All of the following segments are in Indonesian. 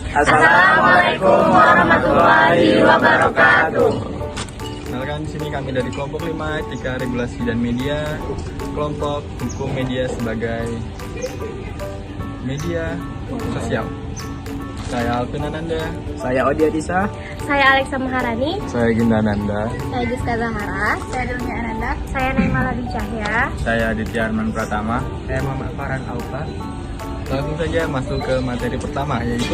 Assalamualaikum warahmatullahi wabarakatuh. Kenalkan, di sini kami dari kelompok 5 Etika Regulasi dan Media, kelompok hukum media sebagai media sosial. Saya Alvin Ananda. Saya Odia Tisa. Saya Alexa Maharani. Saya Ginda Nanda. Saya Giska Zahara. Saya Dunia Ananda. Saya Naima Ladi Cahya. Saya Aditya Arman Pratama. Saya Muhammad Farhan Aufa. Langsung saja masuk ke materi pertama, yaitu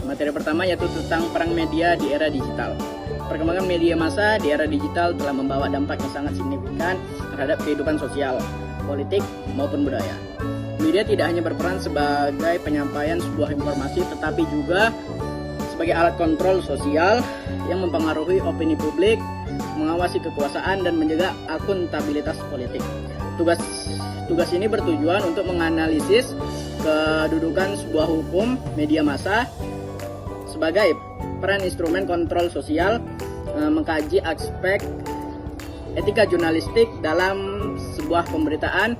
Materi pertama yaitu tentang perang media di era digital. Perkembangan media massa di era digital telah membawa dampak yang sangat signifikan terhadap kehidupan sosial, politik, maupun budaya. Media tidak hanya berperan sebagai penyampaian sebuah informasi, tetapi juga sebagai alat kontrol sosial yang mempengaruhi opini publik, mengawasi kekuasaan, dan menjaga akuntabilitas politik. Tugas ini bertujuan untuk menganalisis kedudukan sebuah hukum media massa sebagai peran instrumen kontrol sosial, mengkaji aspek etika jurnalistik dalam sebuah pemberitaan,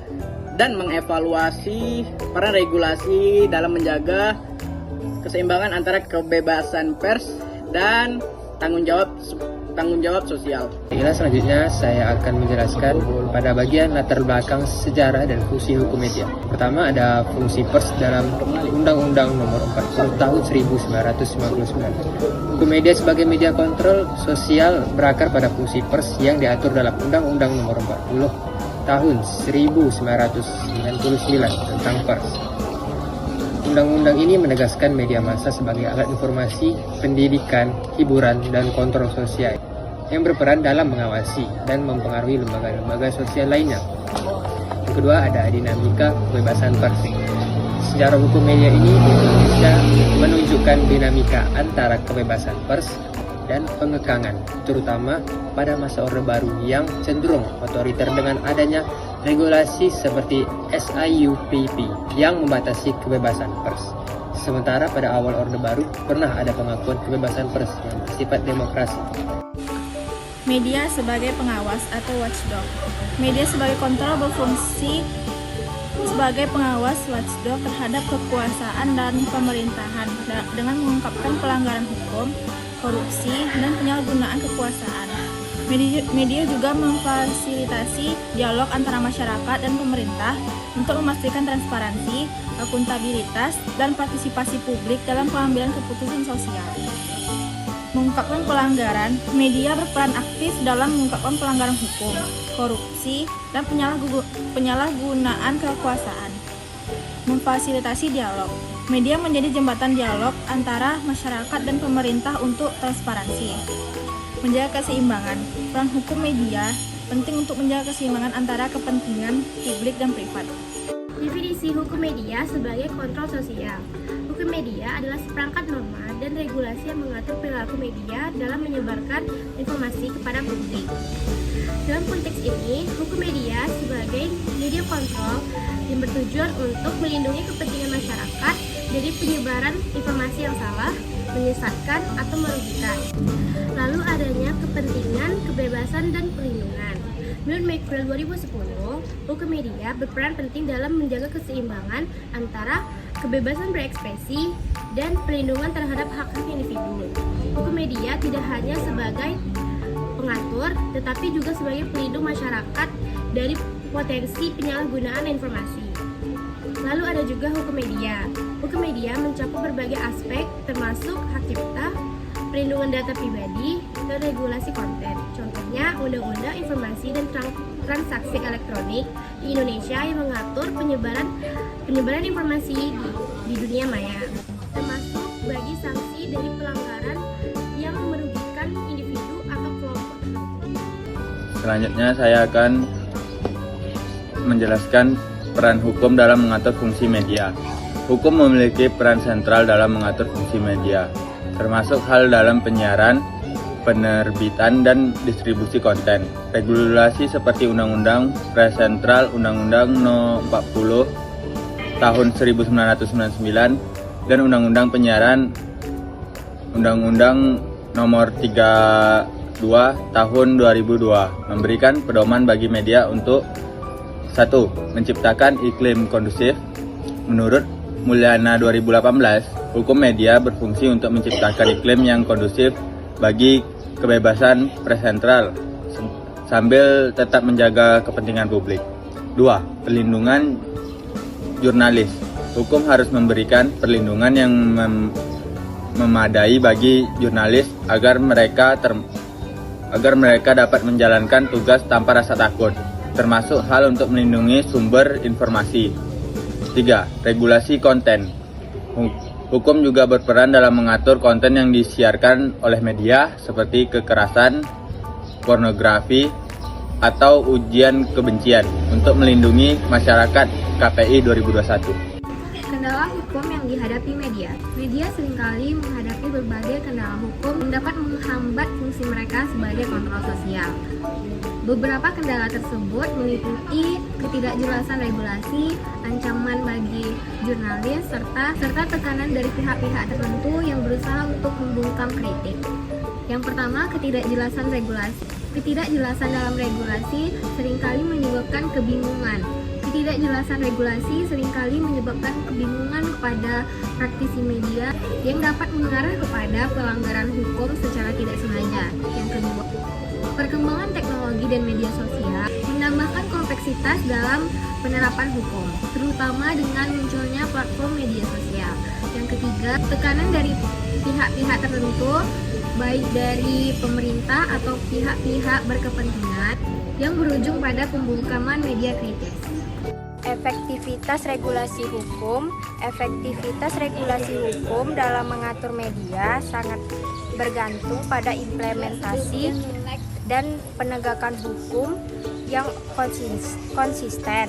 dan mengevaluasi peran regulasi dalam menjaga keseimbangan antara kebebasan pers dan tanggung jawab sosial. Selanjutnya saya akan menjelaskan pada bagian latar belakang sejarah dan fungsi hukum media. Pertama ada fungsi pers dalam Undang-Undang Nomor 40 Tahun 1999. Hukum media sebagai media kontrol sosial berakar pada fungsi pers yang diatur dalam Undang-Undang Nomor 40 Tahun 1999 tentang pers. Undang-undang ini menegaskan media massa sebagai alat informasi, pendidikan, hiburan, dan kontrol sosial yang berperan dalam mengawasi dan mempengaruhi lembaga-lembaga sosial lainnya. Yang kedua ada dinamika kebebasan pers. Sejarah hukum media ini di Indonesia menunjukkan dinamika antara kebebasan pers dan pengekangan, terutama pada masa Orde Baru yang cenderung otoriter dengan adanya regulasi seperti SIUPP yang membatasi kebebasan pers. Sementara pada awal Orde Baru pernah ada pengakuan kebebasan pers yang bersifat demokrasi. Media sebagai pengawas atau watchdog. Media sebagai kontrol berfungsi sebagai pengawas watchdog terhadap kekuasaan dan pemerintahan dengan mengungkapkan pelanggaran hukum, korupsi, dan penyalahgunaan kekuasaan. Media juga memfasilitasi dialog antara masyarakat dan pemerintah untuk memastikan transparansi, akuntabilitas, dan partisipasi publik dalam pengambilan keputusan sosial. Mengungkapkan pelanggaran, media berperan aktif dalam mengungkapkan pelanggaran hukum, korupsi, dan penyalahgunaan kekuasaan. Memfasilitasi dialog. Media menjadi jembatan dialog antara masyarakat dan pemerintah untuk transparansi. Menjaga keseimbangan. Peran hukum media penting untuk menjaga keseimbangan antara kepentingan publik dan privat. Definisi hukum media sebagai kontrol sosial. Hukum media adalah seperangkat norma dan regulasi yang mengatur perilaku media dalam menyebarkan informasi kepada publik. Dalam konteks ini, hukum media sebagai media kontrol yang bertujuan untuk melindungi kepentingan masyarakat dari penyebaran informasi yang salah, menyesatkan, atau merugikan. Lalu adanya kepentingan, kebebasan, dan perlindungan. Menurut Maxwell 2010, hukum media berperan penting dalam menjaga keseimbangan antara kebebasan berekspresi dan perlindungan terhadap hak-hak individu. Hukum media tidak hanya sebagai pengatur, tetapi juga sebagai pelindung masyarakat dari potensi penyalahgunaan informasi. Lalu ada juga hukum media. Hukum media mencakup berbagai aspek termasuk hak cipta, perlindungan data pribadi, dan regulasi konten. Contohnya Undang-Undang Informasi dan Transaksi Elektronik di Indonesia yang mengatur penyebaran informasi di dunia maya, termasuk bagi sanksi dari pelanggaran yang merugikan individu atau kelompok. selanjutnya saya akan menjelaskan peran hukum dalam mengatur fungsi media. Hukum memiliki peran sentral dalam mengatur fungsi media, termasuk hal dalam penyiaran, penerbitan, dan distribusi konten. Regulasi seperti Undang-Undang Pers Sentral, Undang-Undang No. 40 Tahun 1999, dan Undang-Undang Penyiaran, Undang-Undang Nomor 32 Tahun 2002, memberikan pedoman bagi media untuk 1. Menciptakan iklim kondusif Mulyana 2018, hukum media berfungsi untuk menciptakan iklim yang kondusif bagi kebebasan pers sentral sambil tetap menjaga kepentingan publik. 2. Perlindungan jurnalis. Hukum harus memberikan perlindungan yang memadai bagi jurnalis agar mereka dapat menjalankan tugas tanpa rasa takut, termasuk hal untuk melindungi sumber informasi. 3. Regulasi konten. Hukum juga berperan dalam mengatur konten yang disiarkan oleh media seperti kekerasan, pornografi, atau ujian kebencian untuk melindungi masyarakat KPI 2021. Kendala hukum yang dihadapi media. Media seringkali menghadapi berbagai kendala hukum yang dapat menghambat fungsi mereka sebagai kontrol sosial. Beberapa kendala tersebut meliputi ketidakjelasan regulasi, ancaman bagi jurnalis, serta tekanan dari pihak-pihak tertentu yang berusaha untuk membungkam kritik. Yang pertama, ketidakjelasan regulasi. Ketidakjelasan dalam regulasi seringkali menyebabkan kebingungan. Ketidakjelasan regulasi seringkali menyebabkan kebingungan kepada praktisi media yang dapat mengarah kepada pelanggaran hukum secara tidak sengaja. Yang kedua, perkembangan teknologi dan media sosial menambahkan kompleksitas dalam penerapan hukum, terutama dengan munculnya platform media sosial. Yang ketiga, tekanan dari pihak-pihak tertentu, baik dari pemerintah atau pihak-pihak berkepentingan yang berujung pada pembungkaman media kritis. Efektivitas regulasi hukum. Efektivitas regulasi hukum dalam mengatur media sangat bergantung pada implementasi dan penegakan hukum yang konsisten.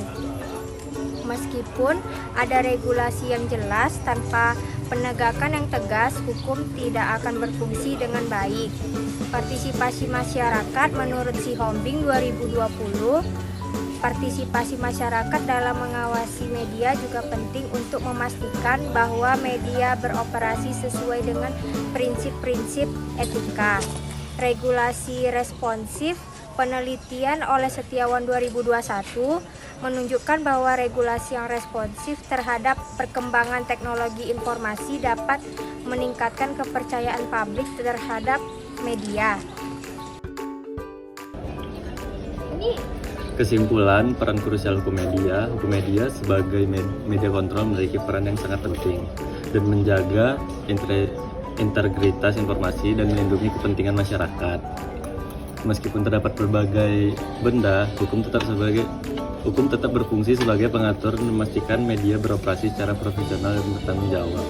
Meskipun ada regulasi yang jelas, tanpa penegakan yang tegas, hukum tidak akan berfungsi dengan baik. Partisipasi masyarakat. Menurut Sihombing 2020, partisipasi masyarakat dalam mengawasi media juga penting untuk memastikan bahwa media beroperasi sesuai dengan prinsip-prinsip etika. Regulasi responsif. Penelitian oleh Setiawan 2021 menunjukkan bahwa regulasi yang responsif terhadap perkembangan teknologi informasi dapat meningkatkan kepercayaan publik terhadap media. Kesimpulan, peran krusial hukum media sebagai media kontrol memiliki peran yang sangat penting dan menjaga integritas informasi dan melindungi kepentingan masyarakat. Meskipun terdapat berbagai benda, hukum tetap berfungsi sebagai pengatur dan memastikan media beroperasi secara profesional dan bertanggung jawab.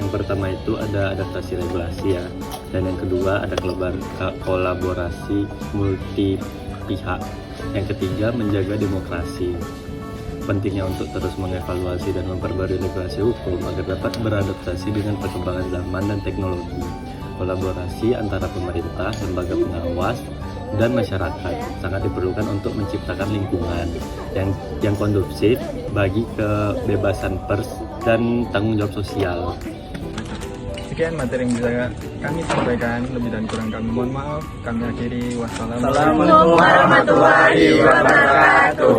Yang pertama itu ada adaptasi regulasi ya, dan yang kedua ada kolaborasi multi pihak. Yang ketiga, menjaga demokrasi. Pentingnya untuk terus mengevaluasi dan memperbarui regulasi hukum agar dapat beradaptasi dengan perkembangan zaman dan teknologi. Kolaborasi antara pemerintah, lembaga pengawas, dan masyarakat sangat diperlukan untuk menciptakan lingkungan yang kondusif bagi kebebasan pers dan tanggung jawab sosial. Sekian materi yang bisa kami sampaikan, lebih dan kurang kami mohon maaf. Kami akhiri, wassalamualaikum Assalamualaikum warahmatullahi wabarakatuh.